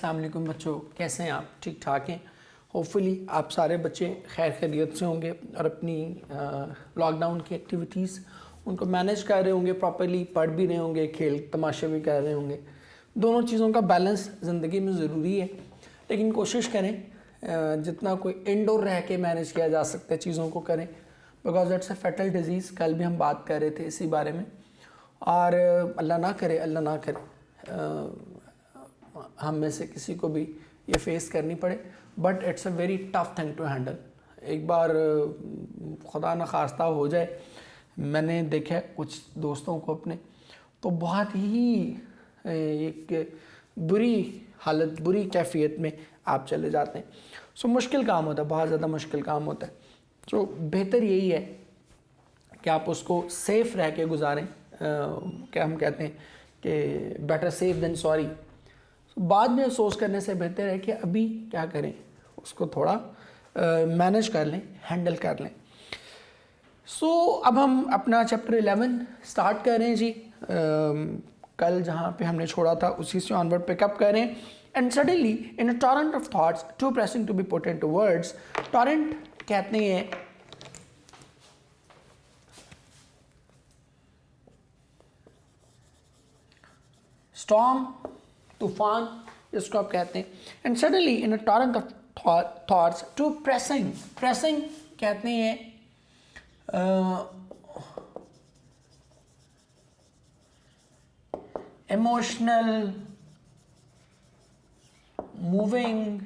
अस्सलाम वालेकुम बच्चों, कैसे हैं आप? ठीक ठाक हैं? होपफुली आप सारे बच्चे खैर खैरियत से होंगे और अपनी लॉकडाउन की एक्टिविटीज़ उनको मैनेज कर रहे होंगे, प्रॉपर्ली पढ़ भी रहे होंगे, खेल तमाशे भी कर रहे होंगे। दोनों चीज़ों का बैलेंस ज़िंदगी में ज़रूरी है, लेकिन कोशिश करें जितना कोई इंडोर रह के मैनेज किया जा सकता है चीज़ों को करें, because it's a fatal disease. कल भी हम बात कर रहे थे इसी बारे में, और अल्लाह ना करे हम में से किसी को भी ये फेस करनी पड़े, but it's a very tough thing to handle. एक बार खुदा न खास्ता हो जाए, मैंने देखा है कुछ दोस्तों को अपने, तो बहुत ही एक बुरी हालत, बुरी कैफियत में आप चले जाते हैं। सो मुश्किल काम होता है, बहुत ज़्यादा मुश्किल काम होता है। सो बेहतर यही है कि आप उसको सेफ़ रह के गुजारें। क्या हम कहते हैं कि बेटर सेफ देन सॉरी। बाद में अफसोस करने से बेहतर है कि अभी क्या करें, उसको थोड़ा मैनेज कर लें, हैंडल कर लें। सो अब हम अपना चैप्टर 11 स्टार्ट कर रहे हैं जी। कल जहाँ पे हमने छोड़ा था उसी से ऑनवर्ड पिकअप करें। And suddenly in a torrent of thoughts too pressing to be put into words. Torrent कहते हैं स्टॉर्म, तूफान, इसको आप कहते हैं। And suddenly in a torrent of thoughts too pressing, pressing कहते हैं इमोशनल, मूविंग,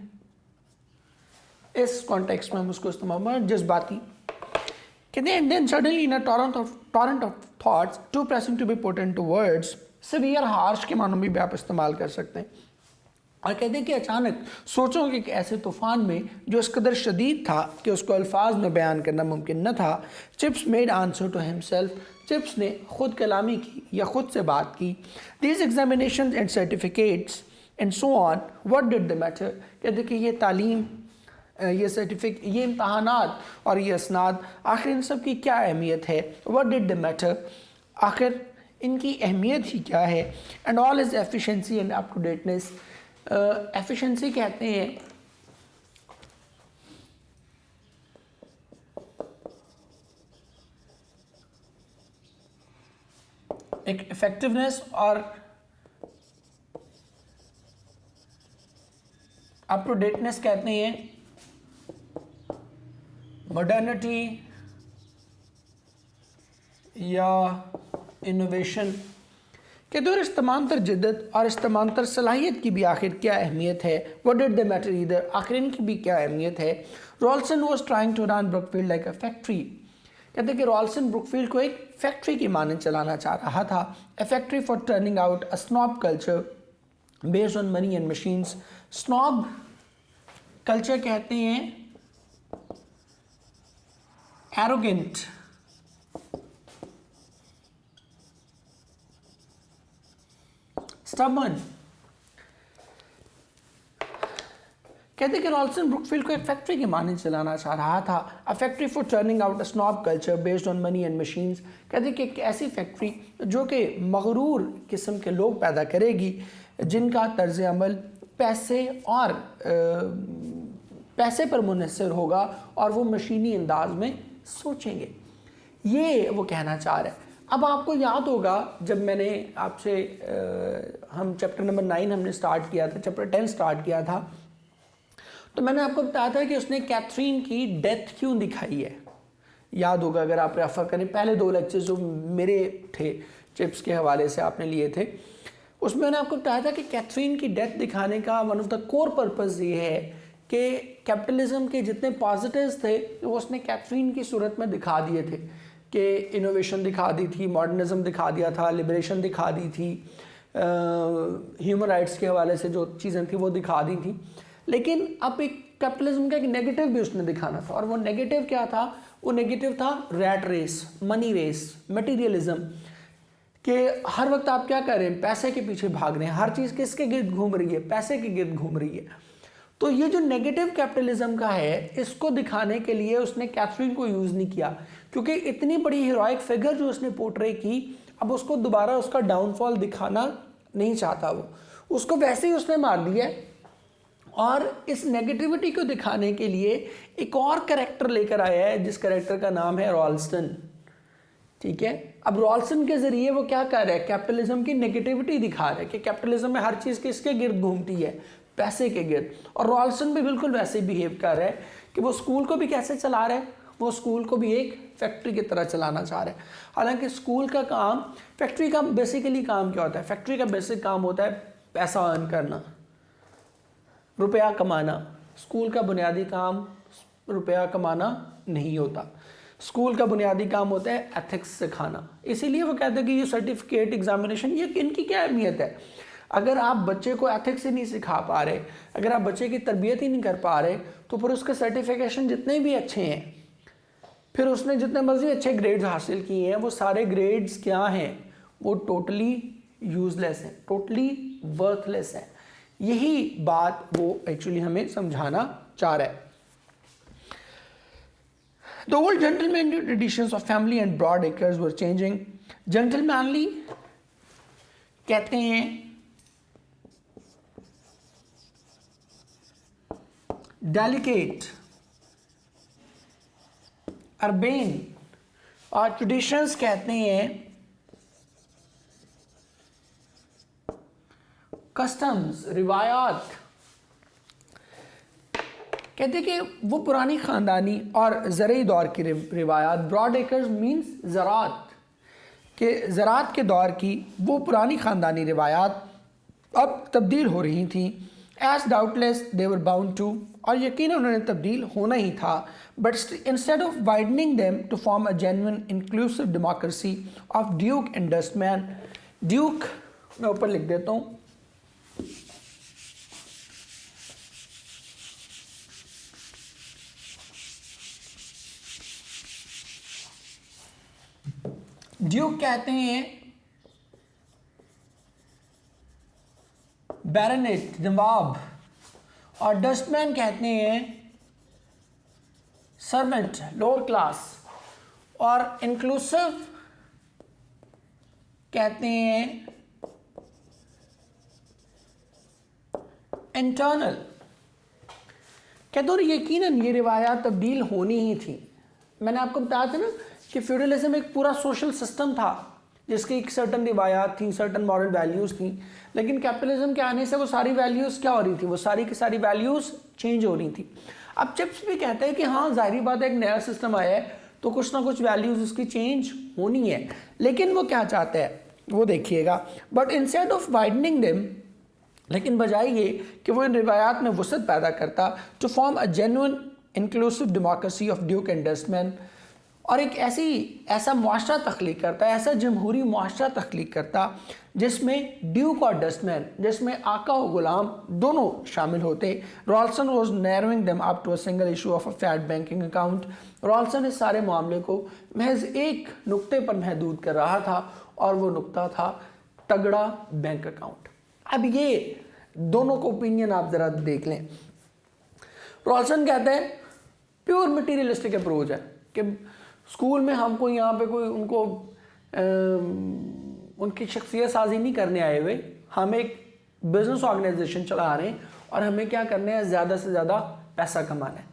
इस कॉन्टेक्स्ट में हम उसको इस्तेमाल जज्बाती कहते हैं। And then suddenly in a torrent of thoughts too pressing to be put into words. Severe, harsh के मानों में भी आप इस्तेमाल कर सकते हैं। और कहते हैं कि अचानक सोचो कि ऐसे तूफान में जो इस कदर शदीद था कि उसको अल्फाज में बयान करना मुमकिन न था, Chips made answer to himself. Chips ने खुद कलामी की या खुद से बात की। These examination and certificates and so on, what did the matter. कहते कि ये तालीम, ये सर्टिफिकेट, ये इम्तहानात और ये असनाद, आखिर इन सब की क्या अहमियत है। व्हाट डिड द मैटर, आखिर इनकी अहमियत ही क्या है। And all is efficiency and up to dateness. Efficiency कहते हैं एक इफेक्टिवनेस, और अप टू डेटनेस कहते हैं मॉडर्निटी या इनोवेशन। कहते हैं इस तमामतर जिद्दत और इस तमामतर सलाहियत की भी आखिर क्या अहमियत है। What did the matter either, आखिर इनकी भी क्या अहमियत है। Rawlson was trying to run Brookfield like a factory. कहते हैं कि रॉल्सन ब्रुकफील्ड को एक फैक्ट्री की मानद चलाना चाह रहा था। A factory for turning out a snob culture based on money and machines. Snob culture कहते हैं एरोगेंट, स्टबर्न। कहते कि रॉल्सन ब्रुकफील्ड को एक फैक्ट्री की मानद चलाना चाह रहा था। A factory for turning out a snob culture based on money and machines. कहते कि एक ऐसी फैक्ट्री जो कि मगरूर किस्म के लोग पैदा करेगी, जिनका तर्ज अमल पैसे और पैसे पर मुनहसर होगा और वो मशीनी अंदाज में सोचेंगे। ये वो कहना चाह रहा है। अब आपको याद होगा जब मैंने आपसे हम चैप्टर नंबर 9 हमने स्टार्ट किया था, चैप्टर 10 स्टार्ट किया था, तो मैंने आपको बताया था कि उसने कैथरीन की डेथ क्यों दिखाई है। याद होगा अगर आप रेफर करें, पहले 2 लेक्चर्स जो मेरे थे चिप्स के हवाले से आपने लिए थे, उसमें मैंने आपको बताया था कि कैथरीन की डेथ दिखाने का one of the core purpose ये है कि कैपिटलिज्म के जितने पॉजिटिव्स थे वो उसने कैथरीन की सूरत में दिखा दिए थे कि इनोवेशन दिखा दी थी, मॉडर्निज्म दिखा दिया था, लिबरेशन दिखा दी थी, ह्यूमन राइट्स के हवाले से जो चीज़ें थी वो दिखा दी थी। लेकिन अब एक कैपिटलिज्म का एक नेगेटिव भी उसने दिखाना था, और वो नेगेटिव क्या था? वो नेगेटिव था rat race, money race, materialism, कि हर वक्त आप क्या कर रहे हैं? पैसे के पीछे भाग रहे हैं। हर चीज़ किसके गिर्द घूम रही है? पैसे के गिर्द घूम रही है। तो ये जो नेगेटिव कैपिटलिज्म का है, इसको दिखाने के लिए उसने कैथरीन को यूज़ नहीं किया, क्योंकि इतनी बड़ी हीरोइक फिगर जो उसने पोर्ट्रे की, अब उसको दोबारा उसका डाउनफॉल दिखाना नहीं चाहता। वो उसको वैसे ही उसने मार दिया, और इस नेगेटिविटी को दिखाने के लिए एक और कैरेक्टर लेकर आया है जिस कैरेक्टर का नाम है रॉल्स्टन। ठीक है, अब रॉल्स्टन के जरिए वो क्या कर रहा है, कैपिटलिज्म की नेगेटिविटी दिखा रहा है कि कैपिटलिज्म में हर चीज़ किसके गिर्द घूमती है, पैसे के गिर्द। और रॉल्स्टन भी बिल्कुल वैसे बिहेव कर रहा है कि वो स्कूल को भी कैसे चला रहा है, वो स्कूल को भी एक फैक्ट्री की तरह चलाना चाह रहा है। हालांकि स्कूल का काम, फैक्ट्री का बेसिकली काम क्या होता है, फैक्ट्री का बेसिक काम होता है पैसा अर्न करना, रुपया कमाना। स्कूल का बुनियादी काम रुपया कमाना नहीं होता, स्कूल का बुनियादी काम होता है एथिक्स सिखाना। इसीलिए वो कहते हैं कि ये सर्टिफिकेट एग्जामिनेशन, ये इनकी क्या अहमियत है। अगर आप बच्चे को एथिक्स ही नहीं सिखा पा रहे, अगर आप बच्चे की तरबियत ही नहीं कर पा रहे, तो फिर उसके सर्टिफिकेशन जितने भी अच्छे हैं, फिर उसने जितने मर्जी अच्छे ग्रेड्स हासिल किए हैं, वो सारे ग्रेड्स क्या हैं, वो टोटली यूजलेस हैं, टोटली वर्थलेस हैं। यही बात वो एक्चुअली हमें समझाना चाह रहा है। The old gentlemanly traditions of family and broad acres were changing. Gentlemanly कहते हैं delicate, urbane, और traditions कहते हैं customs, रिवायात। कहते हैं कि वो पुरानी ख़ानदानी और ज़रई दौर की रिवायात, ब्रॉड एकर्स मीन्स ज़रात, के ज़रात के दौर की वो पुरानी ख़ानदानी रिवायात अब तब्दील हो रही थी। As doubtless they were bound to, और यकीन उन्होंने तब्दील होना ही था। But instead of widening them to form a genuine inclusive democracy of duke and dustman, duke मैं ऊपर लिख देता हूँ, ड्यूक कहते हैं बैरनेट, नवाब, और डस्टमैन कहते हैं सर्वेंट, लोअर क्लास, और इंक्लूसिव कहते हैं इंटरनल। कहते हो यकीनन ये रिवायात तब्दील होनी ही थी। मैंने आपको बताया था ना कि फ्यूडलिज्म एक पूरा सोशल सिस्टम था जिसकी एक सर्टन रिवायात थी, सर्टन मॉरल वैल्यूज़ थी, लेकिन कैपिटलिज्म के आने से वो सारी वैल्यूज़ क्या हो रही थी, वो सारी की सारी वैल्यूज़ चेंज हो रही थी। अब चिप्स भी कहते हैं कि हाँ जाहिर बात है, एक नया सिस्टम आया है तो कुछ ना कुछ वैल्यूज़ उसकी चेंज होनी है, लेकिन वो क्या चाहते हैं वो देखिएगा। But instead of widening them, लेकिन बजाय ये कि वो इन रिवायात में वसत पैदा करता, to form a genuine inclusive democracy of duke and dustman, और एक ऐसा मुआशरा तख्लीक करता, ऐसा जमहूरी मुआशरा तख्लीक करता जिसमें ड्यूक और डस्टमैन, जिसमें आका और गुलाम दोनों शामिल होते। Rawlson was narrowing them up to a single issue of a fat banking account. Rawlson इस सारे मामले को महज एक नुक्ते पर महदूद कर रहा था, और वो नुक्ता था तगड़ा बैंक अकाउंट। अब ये दोनों को ओपिनियन आप ज़रा देख लें। रॉल्सन कहते हैं प्योर मटीरियलिस्टिक अप्रोच है कि स्कूल में हमको यहाँ पे कोई उनको उनकी शख्सियत साजी नहीं करने आए हुए, हम एक बिजनेस ऑर्गेनाइजेशन चला रहे हैं और हमें क्या करना है, ज़्यादा से ज़्यादा पैसा कमाना है।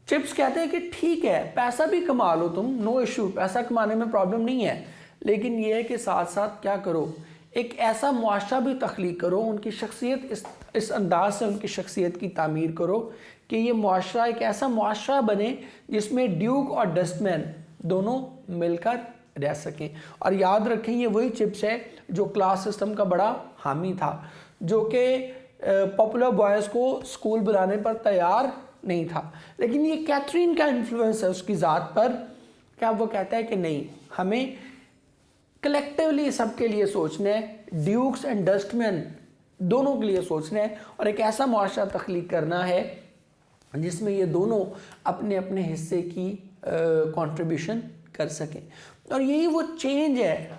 चिप्स कहते हैं कि ठीक है पैसा भी कमा लो तुम, नो इशू, पैसा कमाने में प्रॉब्लम नहीं है, लेकिन ये है कि साथ साथ क्या करो, एक ऐसा मुआशरा भी तख्लीक करो, उनकी शख्सियत इस अंदाज से उनकी शख्सियत की तामीर करो कि ये मुआशरा एक ऐसा मुआशरा बने जिसमें ड्यूक और डस्टमैन दोनों मिलकर रह सकें। और याद रखें ये वही चिप्स है जो क्लास सिस्टम का बड़ा हामी था, जो कि पॉपुलर बॉयज़ को स्कूल बुलाने पर तैयार नहीं था, लेकिन ये कैथरीन का इन्फ्लुएंस है उसकी ज़ात पर। क्या वो कहता है कि नहीं, हमें कलेक्टिवली सबके लिए सोचना है, ड्यूक्स एंड डस्टमैन दोनों के लिए सोचना है, और एक ऐसा मुआशरा तख्लीक करना है जिसमें ये दोनों अपने अपने हिस्से की कंट्रीब्यूशन कर सकें। और यही वो चेंज है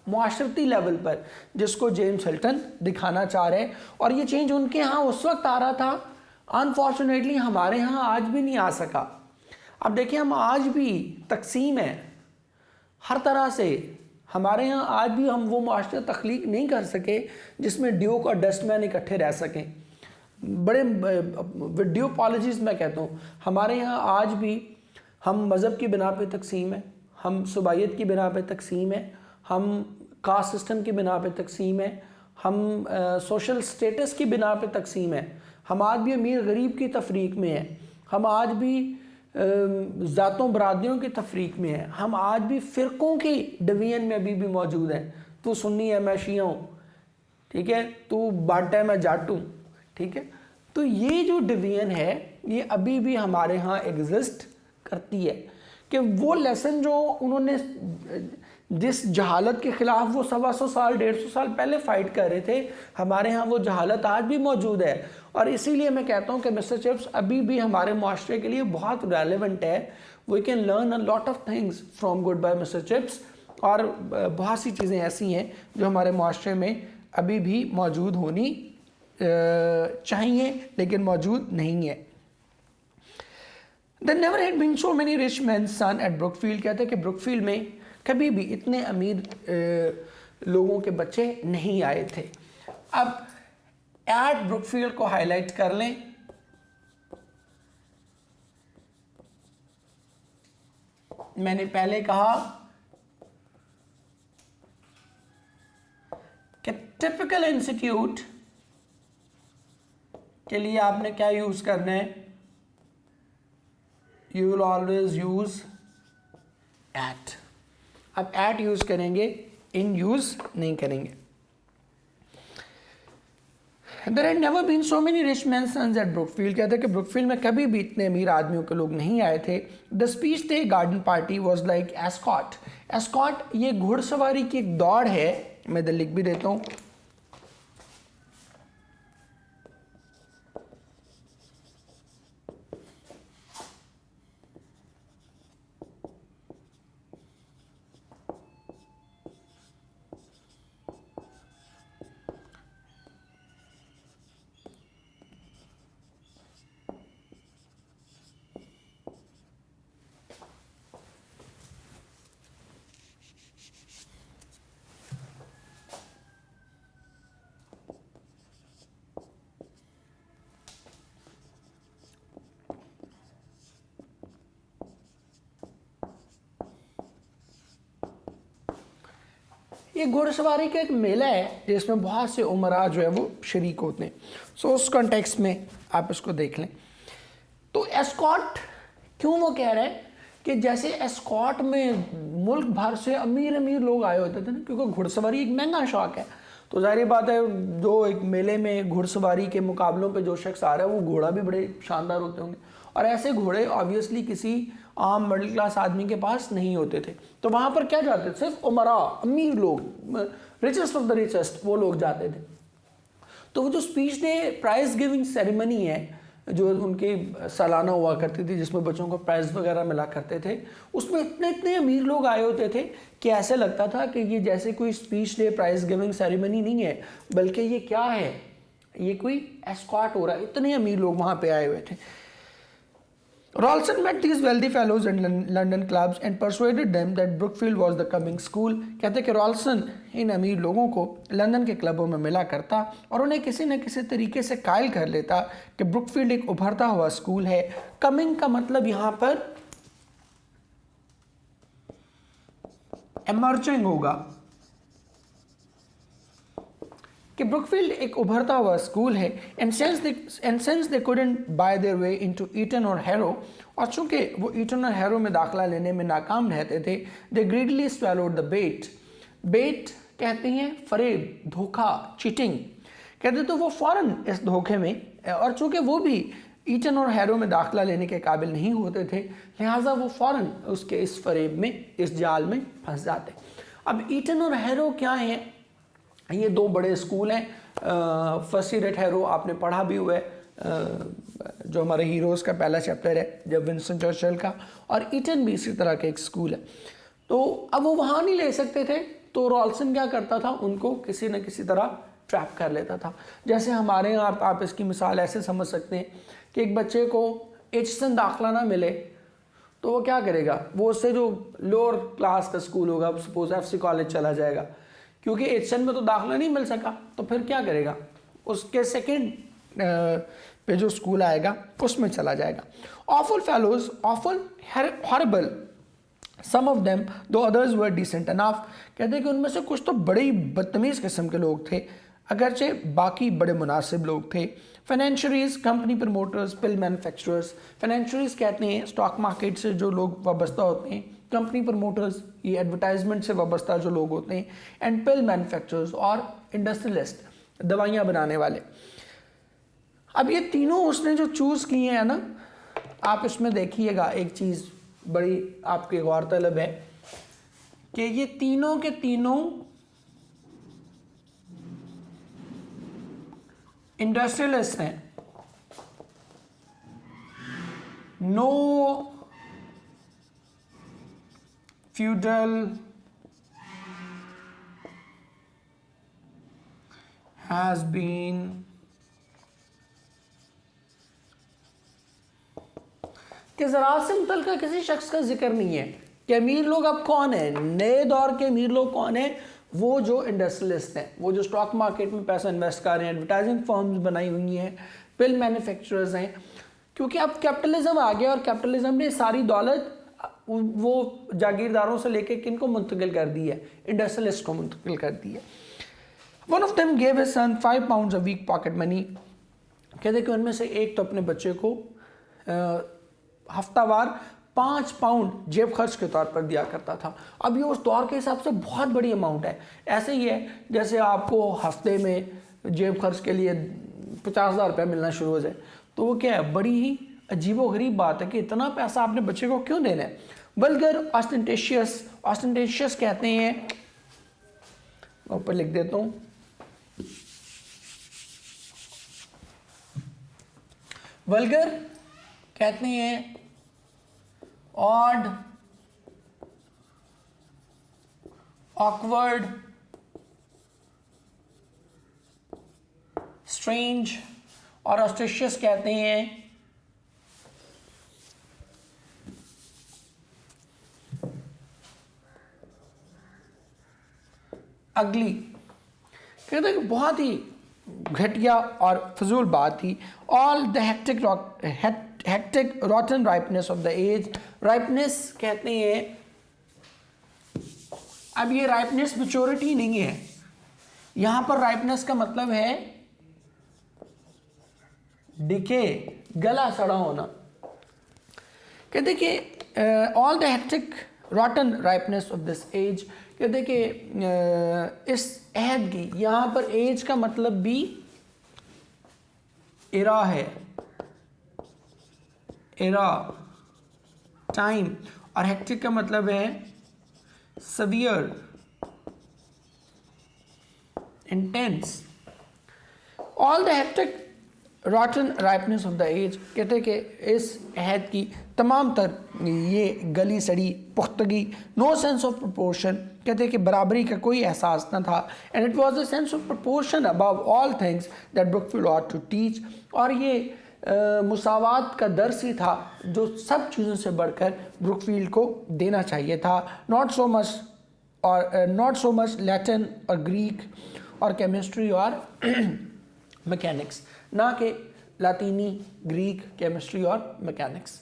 मुआशरती लेवल पर जिसको जेम्स हिल्टन दिखाना चाह रहे हैं, और ये चेंज उनके यहाँ उस वक्त आ रहा था, अनफॉर्चुनेटली हमारे यहाँ आज भी नहीं आ सका। अब देखिए हम आज भी तकसीम है हर तरह से, हमारे यहाँ आज भी हम वो मुआशरा तख्लीक नहीं कर सके जिसमें ड्यूक और डस्टमैन इकट्ठे रह सकें। बड़े वीडियो पॉलिसीज मैं कहता हूँ, हमारे यहाँ आज भी हम मज़हब की बिना पे तकसीम है, हम सुबाइयत की बिना पे तकसीम है, हम कास्ट सिस्टम की बिना पे तकसीम है, हम सोशल स्टेटस की बिना पे तकसीम है, हम आज भी अमीर गरीब की तफरीक में है, हम आज भी ज़ातों बरादरियों की तफरीक में है, हम आज भी फ़िरक़ों की डिवीजन में अभी भी मौजूद हैं। तू सुन्नी है मैं शिया हूँ, ठीक है, तू बाट है मैं जाट हूँ, ठीक है। तो ये जो डिवीजन है ये अभी भी हमारे यहाँ एग्जिस्ट करती है कि वो लेसन जो उन्होंने जिस जहालत के ख़िलाफ़ वो 125 साल 150 साल पहले फ़ाइट कर रहे थे, हमारे यहाँ वो जहालत आज भी मौजूद है। और इसीलिए मैं कहता हूँ कि मिस्टर चिप्स अभी भी हमारे माशरे के लिए बहुत रेलेवेंट है। We can learn a lot of things from goodbye mister Chips. और बहुत सी चीज़ें ऐसी हैं जो हमारे माशरे में अभी भी मौजूद होनी चाहिए लेकिन मौजूद नहीं है। There never had been so many rich men's son at Brookfield। कहते हैं कि ब्रुकफील्ड में कभी भी इतने अमीर लोगों के बच्चे नहीं आए थे। अब एट ब्रुकफील्ड को हाईलाइट कर लें। मैंने पहले कहा कि टिपिकल इंस्टीट्यूट के लिए आपने क्या यूज करना है, you will always use at. अब एट यूज करेंगे, इन यूज नहीं करेंगे। There had never been so many rich men's sons at Brookfield। कहते हैं कि ब्रुकफील्ड में कभी भी इतने अमीर आदमियों के लोग नहीं आए थे। The speech day garden party was like Ascot. Ascot ये घुड़सवारी की एक दौड़ है, मैं इधर लिख भी देता हूँ। ये घुड़सवारी का एक मेला है जिसमें बहुत से उमरा जो है वो शरीक होते हैं। सो उस कॉन्टेक्स्ट में आप इसको देख लें। तो एस्कॉट क्यों वो कह रहे हैं कि जैसे एस्कॉट में मुल्क भर से अमीर अमीर लोग आए होते थे ना, क्योंकि घुड़सवारी एक महंगा शौक है। तो जाहिर बात है जो एक मेले में घुड़सवारी के मुकाबलों पे जो शख्स आ रहा है वो घोड़ा भी बड़े शानदार होते होंगे, और ऐसे घोड़े ऑब्वियसली किसी आम मिडिल क्लास आदमी के पास नहीं होते थे। तो वहाँ पर क्या जाते थे, सिर्फ उमरा अमीर लोग, रिचेस्ट ऑफ द रिचेस्ट वो लोग जाते थे। तो वो जो speech day prize giving ceremony है जो उनकी सालाना हुआ करती थी, जिसमें बच्चों को प्राइज़ वगैरह मिला करते थे, उसमें इतने इतने अमीर लोग आए होते थे कि ऐसे लगता था कि ये जैसे कोई speech day prize giving ceremony नहीं है, बल्कि ये क्या है, ये कोई एस्कॉट हो रहा है। इतने अमीर लोग वहाँ पे आए हुए थे। Ralston met these wealthy fellows in London clubs and persuaded them that Brookfield was the coming school। कहते कि रॉल्सन इन अमीर लोगों को लंदन के क्लबों में मिला करता और उन्हें किसी न किसी तरीके से कायल कर लेता कि ब्रुकफील्ड एक उभरता हुआ स्कूल है। कमिंग का मतलब यहाँ पर एमर्जिंग होगा कि ब्रुकफील्ड एक उभरता हुआ स्कूल है। And since they couldn't buy their way into Eton और हैरो, और चूंकि वो ईटन और हैरो में दाखला लेने में नाकाम रहते थे, दे ग्रीडली स्वेलोड द बेट। बेट कहते हैं फरेब, धोखा, चीटिंग। कहते तो वो फौरन इस धोखे में, और चूंकि वो भी ईटन और हैरो में दाखला लेने के काबिल नहीं होते थे, लिहाजा वो फौरन उसके इस फरेब में, इस जाल में फंस जाते। अब ईटन और हैरो क्या हैं? ये दो बड़े स्कूल हैं। फर्स्ट ईयर एट हैरो आपने पढ़ा भी हुआ है, जो हमारे हीरोज़ का पहला चैप्टर है जब विंस्टन चर्चिल का, और ईटन भी इसी तरह का एक स्कूल है। तो अब वो वहाँ नहीं ले सकते थे, तो रॉल्सन क्या करता था, उनको किसी न किसी तरह ट्रैप कर लेता था। जैसे हमारे यहाँ आप इसकी मिसाल ऐसे समझ सकते हैं कि एक बच्चे को एचसन दाखला ना मिले तो वो क्या करेगा, वो उससे जो लोअर क्लास का स्कूल होगा, सपोज FC कॉलेज चला जाएगा, क्योंकि एचएन में तो दाखला नहीं मिल सका, तो फिर क्या करेगा, उसके सेकंड पे जो स्कूल आएगा उसमें चला जाएगा। Awful fellows, awful horrible, some of them though others were decent enough. कहते हैं कि उनमें से कुछ तो बड़े ही बदतमीज़ किस्म के लोग थे, अगरचे बाकी बड़े मुनासिब लोग थे। फाइनेंशरीज, कंपनी प्रमोटर्स, पिल मैन्युफैक्चरर्स। फाइनेंशरीज कहते हैं स्टॉक मार्केट से जो लोग वाबस्ता होते हैं, कंपनी प्रमोटर्स ये एडवर्टाइजमेंट से वाबस्ता जो लोग होते हैं, एंड पिल मैन्युफैक्चरर्स और इंडस्ट्रियलिस्ट दवाइयाँ बनाने वाले। अब ये तीनों उसने जो चूज़ किए हैं ना, आप इसमें देखिएगा एक चीज़ बड़ी आपके गौरतलब है कि ये तीनों के तीनों इंडस्ट्रियलिस्ट हैं। नो फ्यूडल हैज बीन कि ज़रा से मुतल का किसी शख्स का जिक्र नहीं है कि अमीर लोग अब कौन है, नए दौर के अमीर लोग कौन है। वो जो इंडस्ट्रियलिस्ट हैं, वो जो स्टॉक मार्केट में पैसा इन्वेस्ट कर रहे हैं, एडवर्टाइजिंग फर्म्स बनाई हुई हैं, पिल मैन्युफैक्चरर्स हैं। क्योंकि अब कैपिटलिज्म आ गया और कैपिटलिज्म ने सारी दौलत वो जागीरदारों से लेके किन को मुंतकिल कर दी है, इंडस्ट्रियलिस्ट को मुंतकिल कर दी है। One of them gave his son 5 pounds a week pocket money. कहते कि उनमें से एक तो अपने बच्चे को हफ्तावार 5 पाउंड जेब खर्च के तौर पर दिया करता था। अब ये उस दौर के हिसाब से बहुत बड़ी अमाउंट है। ऐसे ही है जैसे आपको हफ्ते में जेब खर्च के लिए 50,000 रुपये मिलना शुरू हो जाए, तो वो क्या है, बड़ी ही अजीबोगरीब बात है कि इतना पैसा आपने बच्चे को क्यों देना है। वल्गर, ऑस्टेंटेशियस, ऑस्टेंटेशियस कहते हैं, ऊपर लिख देता हूँ, वल्गर कहते हैं ऑड, ऑकवर्ड, स्ट्रेंज, और ऑस्ट्रेशियस कहते हैं अगली। कहते हैं कि बहुत ही घटिया और फजूल बात थी। All the hectic rotten ripeness of the age. Ripeness कहते हैं, अब ये राइपनेस मैच्योरिटी नहीं है, यहां पर राइपनेस का मतलब है डिके, गला सड़ा होना। कहते कि all the hectic rotten ripeness of this age. कहते कि इस अहद की, यहां पर एज का मतलब भी इरा है, इरा टाइम, और हेक्टिक का मतलब है severe, intense. All the hectic rotten ripeness of the age. कहते कि इस अहद की तमाम तर ये गली सड़ी पुख्तगी, नो सेंस ऑफ प्रोपोर्शन। कहते कि बराबरी का कोई एहसास न था। And it was a sense of proportion above all things that Brookfield ought to teach. और ये मुसावात का दर्स ही था जो सब चीज़ों से बढ़कर ब्रुकफील्ड को देना चाहिए था। नॉट सो मच लैटिन और ग्रीक और केमिस्ट्री और मैकेनिक्स, ना कि लातीनी, ग्रीक, केमिस्ट्री और मैकेनिक्स।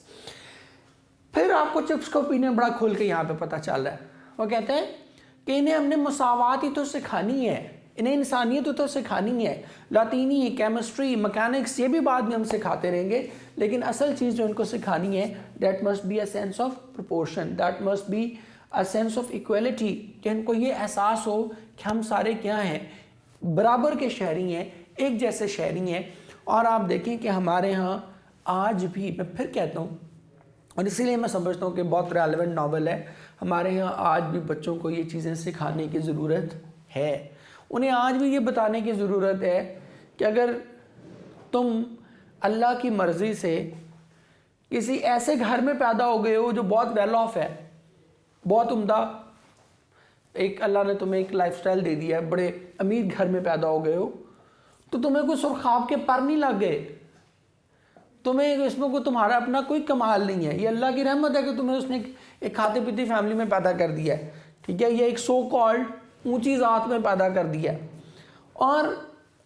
फिर आपको चिप्स का ओपिनियन बड़ा खोल के यहाँ पे पता चल रहा है। वो कहते हैं कि इन्हें हमने मुसावात ही तो सिखानी है, इन्हें इंसानियत तो सिखानी है। लातीनी, केमिस्ट्री, मैकेनिक्स ये भी बाद में हम सिखाते रहेंगे, लेकिन असल चीज़ जो इनको सिखानी है, that must be a sense of proportion, that must be a sense of equality, कि इनको ये एहसास हो कि हम सारे क्या हैं, बराबर के शहरी हैं, एक जैसे शहरी हैं। और आप देखें कि हमारे यहाँ आज भी, मैं फिर कहता हूँ, और इसीलिए मैं समझता हूँ कि बहुत रेलेवेंट नावल है, हमारे यहाँ आज भी बच्चों को ये चीज़ें सिखाने की ज़रूरत है। उन्हें आज भी ये बताने की ज़रूरत है कि अगर तुम अल्लाह की मर्ज़ी से किसी ऐसे घर में पैदा हो गए हो जो बहुत वेल ऑफ है, बहुत उम्दा, एक अल्लाह ने तुम्हें एक लाइफस्टाइल दे दिया है, बड़े अमीर घर में पैदा हो गए हो, तो तुम्हें कोई सुरखाब के पर नहीं लग गए, तुम्हें इसमें कोई तुम्हारा अपना कोई कमाल नहीं है। ये अल्लाह की रहमत है कि तुम्हें उसने एक खाते पीती फैमिली में पैदा कर दिया है, ठीक है, ये एक सो कॉल्ड ऊंची ज़ात में पैदा कर दिया है। और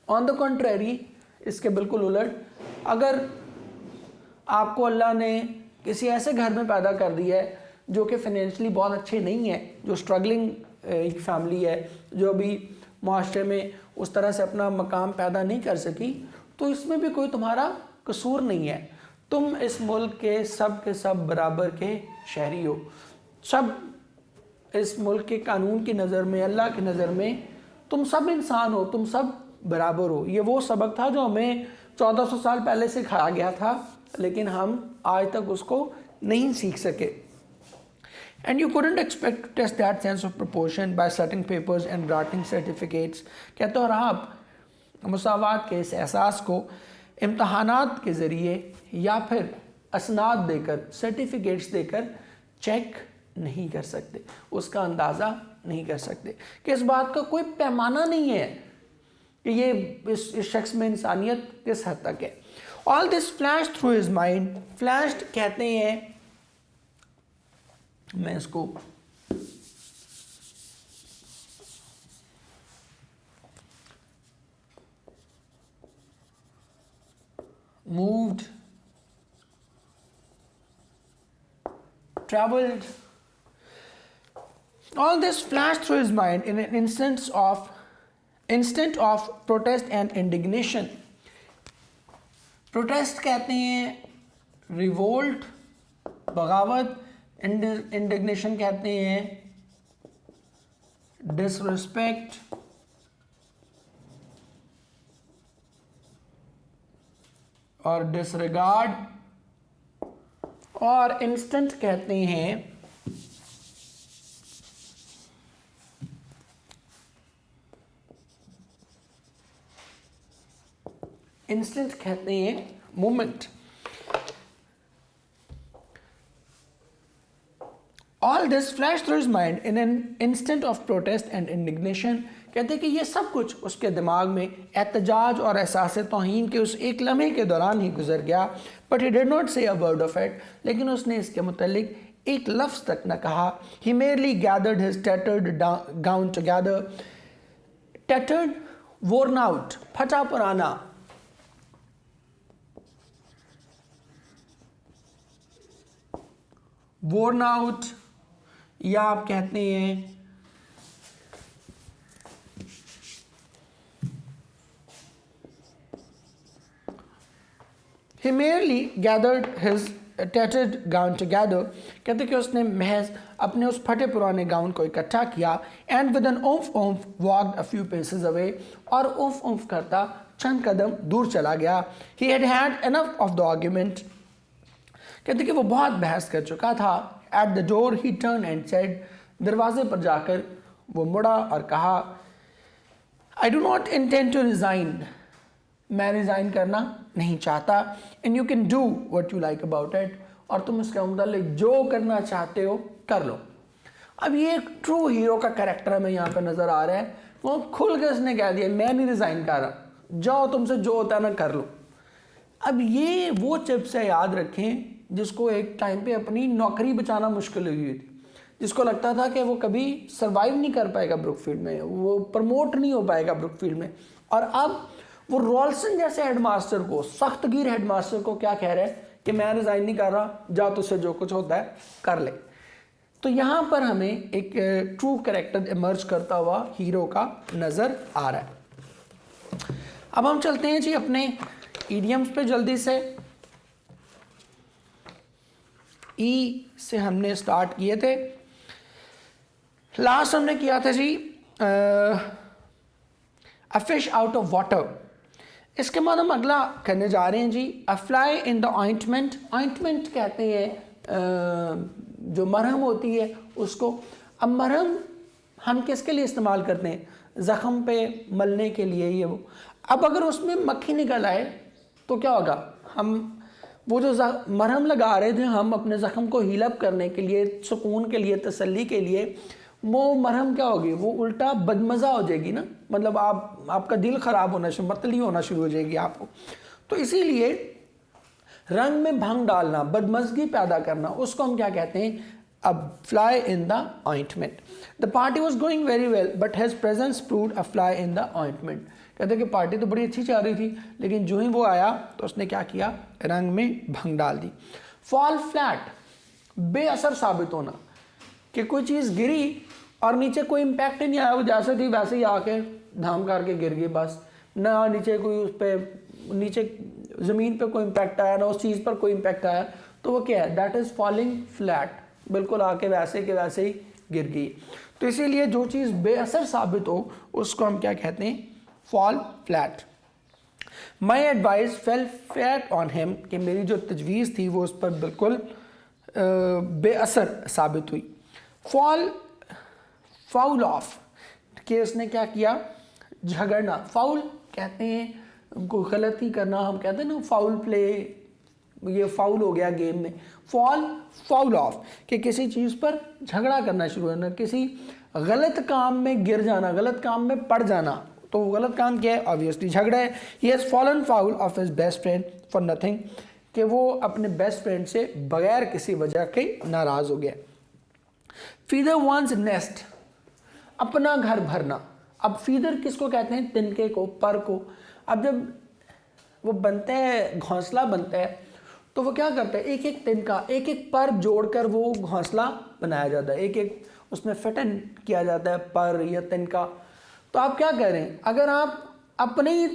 ऑन द कंट्रेरी इसके बिल्कुल उलट, अगर आपको अल्लाह ने किसी ऐसे घर में पैदा कर दिया है जो कि फाइनेंशियली बहुत अच्छे नहीं है, जो स्ट्रगलिंग एक फैमिली है, जो अभी माशरे में उस तरह से अपना मकाम पैदा नहीं कर सकी, तो इसमें भी कोई तुम्हारा कसूर नहीं है। तुम इस मुल्क के सब बराबर के शहरी हो, सब इस मुल्क के कानून की नज़र में, अल्लाह की नज़र में तुम सब इंसान हो, तुम सब बराबर हो। ये वो सबक था जो हमें 1400 साल पहले सिखाया गया था, लेकिन हम आज तक उसको नहीं सीख सके। And you couldn't expect to test that sense of proportion by setting papers and granting certificates। कहते और आप मुसावात के इस एहसास को इम्तहानात के ज़रिए या फिर असनाद देकर, सर्टिफिकेट्स देकर चेक नहीं कर सकते, उसका अंदाज़ा नहीं कर सकते कि इस बात का कोई पैमाना नहीं है कि ये इस शख्स में इंसानियत किस हद तक है। All this flash through his mind, flashed कहते हैं, मैं इसको moved, traveled, all this flashed through his mind in an instant of protest and indignation। Protest कहते हैं रिवोल्ट, बगावत, इंडिग्नेशन कहते हैं डिसरिस्पेक्ट, और डिसरिगार्ड, और इंस्टेंट कहते हैं moment. All this flashed through his mind in an instant of protest and indignation। कहते हैं कि ये सब कुछ उसके दिमाग में एहतजाज और एहसास तौहीन के उस एक लम्हे के दौरान ही गुजर गया। बट ही डिड नॉट से अ वर्ड ऑफ इट, लेकिन उसने इसके मुतल्लिक एक लफ्ज़ तक न कहा। He merely gathered his tattered gown together. Tattered, worn out, फटा पुराना, वोर्न आउट, या आप कहते हैं he merely gathered his tattered gown together। कहते कि उसने महज अपने उस फटे पुराने गाउन को इकट्ठा किया। and with an oomph walked a few paces away, और oomph करता चंद कदम दूर चला गया। he had had enough of the argument। कहते कि वो बहुत बहस कर चुका था। At the door he turned and said, दरवाजे पर जाकर वो मुड़ा और कहा, I do not intend to resign, मैं रिज़ाइन करना नहीं चाहता। And you can do what you like about it, और तुम इसके मुताल्लिक जो करना चाहते हो कर लो। अब ये एक ट्रू हीरो का कैरेक्टर हमें यहाँ पर नज़र आ रहा है। वो खुल के उसने कह दिया मैं नहीं रिज़ाइन कर रहा, जाओ तुमसे जो होता है ना कर लो। अब ये वो चिप्स है, याद रखें, जिसको एक टाइम पे अपनी नौकरी बचाना मुश्किल हुई थी, जिसको लगता था कि वो कभी सर्वाइव नहीं कर पाएगा ब्रुकफील्ड में, वो प्रमोट नहीं हो पाएगा ब्रुकफील्ड में, और अब वो रॉल्सन जैसे हेडमास्टर को, सख्तगीर हेडमास्टर को क्या कह रहा है कि मैं रिज़ाइन नहीं कर रहा, जा तुझसे जो कुछ होता है कर ले। तो यहाँ पर हमें एक ट्रू कैरेक्टर इमर्ज करता हुआ हीरो का नज़र आ रहा है। अब हम चलते हैं जी अपने ईडियम्स पे जल्दी से। ई से हमने स्टार्ट किए थे, लास्ट हमने किया था जी a fish out of water. इसके बाद हम अगला करने जा रहे हैं जी a fly in the ointment. Ointment कहते हैं जो मरहम होती है उसको। अब मरहम हम किसके लिए इस्तेमाल करते हैं? ज़ख़म पे मलने के लिए, ये वो। अब अगर उसमें मक्खी निकल आए तो क्या होगा? हम वो जो मरहम लगा रहे थे हम अपने ज़ख़म को हील अप करने के लिए, सुकून के लिए, तसल्ली के लिए, वो मरहम क्या होगी? वो उल्टा बदमज़ा हो जाएगी ना, मतलब आपका दिल ख़राब होना, मतली होना शुरू हो जाएगी आपको। तो इसीलिए रंग में भंग डालना, बदमज़गी पैदा करना, उसको हम क्या कहते हैं? a fly in the ointment. The party was going very well, but his presence proved a fly in the ointment. कहते कि पार्टी तो बड़ी अच्छी चल रही थी, लेकिन जो ही वो आया तो उसने क्या किया, रंग में भंग डाल दी. Fall flat, बेअसर साबित होना, कि कोई चीज़ गिरी और नीचे कोई इम्पैक्ट ही नहीं आया, वो जैसे थी वैसे ही आके धाम करके गिर गई बस. ना नीचे कोई उस पर, नीचे ज़मीन पे कोई इम्पैक्ट आया, ना उस चीज़ पर कोई इम्पैक्ट आया, तो वो क्या है, दैट इज़ फॉलिंग फ्लैट, बिल्कुल आके वैसे के वैसे ही गिर गई. तो इसीलिए जो चीज़ बेअसर साबित हो उसको हम क्या कहते हैं, fall flat. My advice fail flat on him, कि मेरी जो तजवीज़ थी वो उस पर बिल्कुल बेअसर साबित हुई. फॉल फाउल ऑफ, कि उसने क्या किया, झगड़ना. फाउल कहते हैं कोई गलती करना, हम कहते हैं ना फाउल प्ले, ये फाउल हो गया गेम में. फॉल फाउल ऑफ, कि किसी चीज़ पर झगड़ा करना शुरू करना, किसी गलत काम में गिर जाना, गलत काम में पड़ जाना. तो वो गलत काम क्या है, ऑब्वियसली झगड़ा है. He has fallen foul of his best friend for nothing, कि वो अपने बेस्ट फ्रेंड से बगैर किसी वजह के नाराज़ हो गया. फीदर वंस नेस्ट, अपना घर भरना. अब फीदर किसको कहते हैं, तिनके को, पर को. अब जब वो बनता है, घोंसला बनता है, तो वो क्या करता है, एक एक तिनका, एक एक पर जोड़कर वो घोंसला बनाया जाता है, एक एक उसमें फिटन किया जाता है पर या तिनका. तो आप क्या कह रहे हैं, अगर आप अपने ही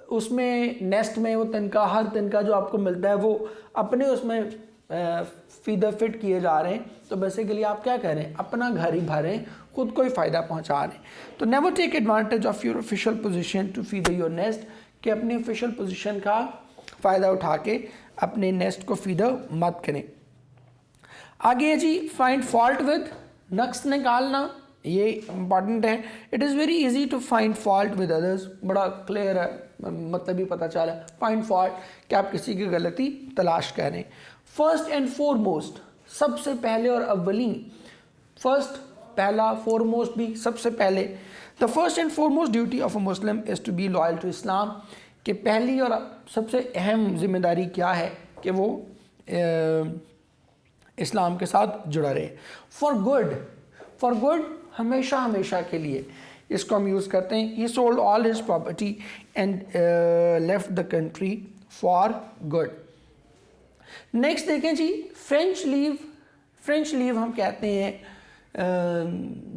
उसमें नेस्ट में वो तिनका, हर तिनका जो आपको मिलता है वो अपने उसमें फीदर फिट किए जा रहे हैं, तो बेसिकली आप क्या कह रहे हैं, अपना घर ही भर रहे हैं, खुद को ही फ़ायदा पहुंचा रहे हैं. तो never take advantage of your official position to feather your nest, कि अपनी ऑफिशियल पोजीशन का फ़ायदा उठा के अपने नेस्ट को फीदर मत करें. आगे जी, फाइंड फॉल्ट विद, नक्स निकालना, ये इंपॉर्टेंट है. It is very easy to find fault with others, बड़ा क्लियर है, मतलब ही पता चला. फाइंड फॉल्ट, कि आप किसी की गलती तलाश कर रहे हैं. फर्स्ट एंड फोरमोस्ट, सबसे पहले और अव्वली. फर्स्ट पहला, फोरमोस्ट भी सबसे पहले. The first and foremost duty of a Muslim is to be loyal to Islam, कि पहली और सबसे अहम जिम्मेदारी क्या है कि वो इस्लाम के साथ जुड़ा रहे. फॉर गुड, फॉर गुड हमेशा हमेशा के लिए इसको हम यूज़ करते हैं. ही sold all his property and left the country for good. Next देखें जी, फ्रेंच लीव. फ्रेंच लीव हम कहते हैं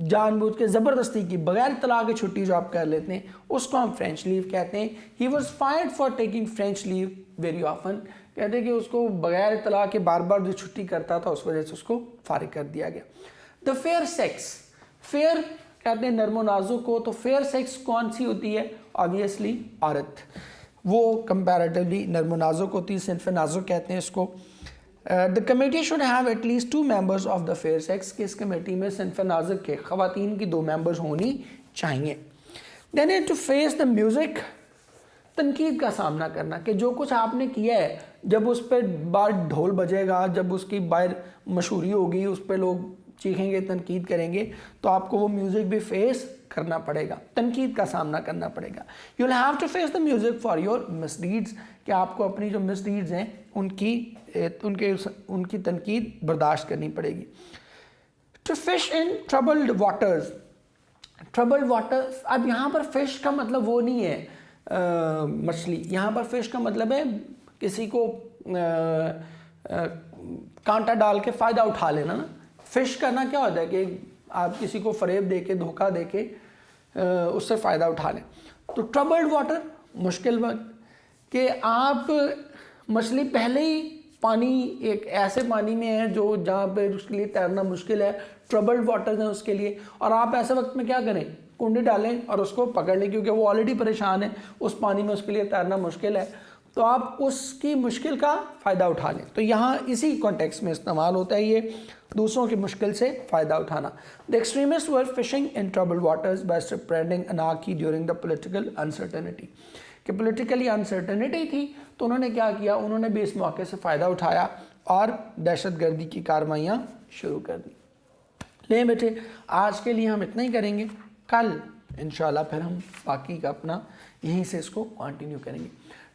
जानबूझ के ज़बरदस्ती की बगैर तलाक की छुट्टी जो आप कर लेते हैं, उसको हम फ्रेंच लीव कहते हैं. He was fired for taking French leave very often, कहते हैं कि उसको बगैर तलाक के बार बार जो छुट्टी करता था उस वजह से उसको फारिग कर दिया गया. द फेयर सेक्स, फेयर कहते हैं नरमो नाजुक को, तो फेयर सेक्स कौन सी होती है, ऑब्वियसली औरत. वो कंपैरेटिवली नरमो नाजुक होती है, सिन्फ नाजुक कहते हैं इसको. The committee should have at least 2 members of the fair sex, कि इस कमेटी में सिन्फ नाजुक के ख़वातीन की 2 मेंबर्स होनी चाहिए. Then it to face the music, तनकीद का सामना करना, कि जो कुछ आपने किया है, जब उस पर बार ढोल बजेगा, जब उसकी बाहर मशहूरी होगी, उस पर लोग चीखेंगे, तनकीद करेंगे, तो आपको वो म्यूज़िक भी फेस करना पड़ेगा, तनकीद का सामना करना पड़ेगा. You will have to face the music for your misdeeds, कि आपको अपनी जो मिसडीड्स हैं उनकी तनकीद बर्दाश्त करनी पड़ेगी. To fish in troubled waters, troubled water, अब यहाँ पर फिश का मतलब वो नहीं है मछली, यहाँ पर फिश का मतलब है किसी को कांटा डाल के फ़ायदा उठा लेना ना. फिश करना क्या होता है कि आप किसी को फरेब दे के, धोखा दे के उससे फ़ायदा उठा लें. तो ट्रबल्ड वाटर, मुश्किल वक्त, कि आप मछली पहले ही पानी, एक ऐसे पानी में है जो जहाँ पे उसके लिए तैरना मुश्किल है, ट्रबल्ड वाटर है उसके लिए, और आप ऐसे वक्त में क्या करें, कुंडी डालें और उसको पकड़ लें, क्योंकि वो ऑलरेडी परेशान है, उस पानी में उसके लिए तैरना मुश्किल है, तो आप उसकी मुश्किल का फ़ायदा उठा लें. तो यहाँ इसी कॉन्टेक्स्ट में इस्तेमाल होता है ये, दूसरों की मुश्किल से फ़ायदा उठाना. The extremist were fishing in troubled waters by spreading anarchy during the political uncertainty, कि पॉलिटिकली अनसर्टेनिटी थी, तो उन्होंने क्या किया, उन्होंने भी इस मौके से फ़ायदा उठाया और दहशतगर्दी की कार्रवाइयाँ शुरू कर दी. ले बेटे, आज के लिए हम इतना ही करेंगे, कल इंशाल्लाह फिर हम बाकी का अपना यहीं से इसको कंटिन्यू करेंगे.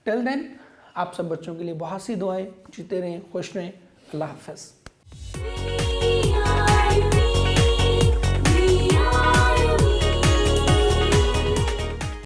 टिल देन आप सब बच्चों के लिए बहुत सी दुआएं, जीते रहें, खुश रहें. अल्लाह हाफ़िज़.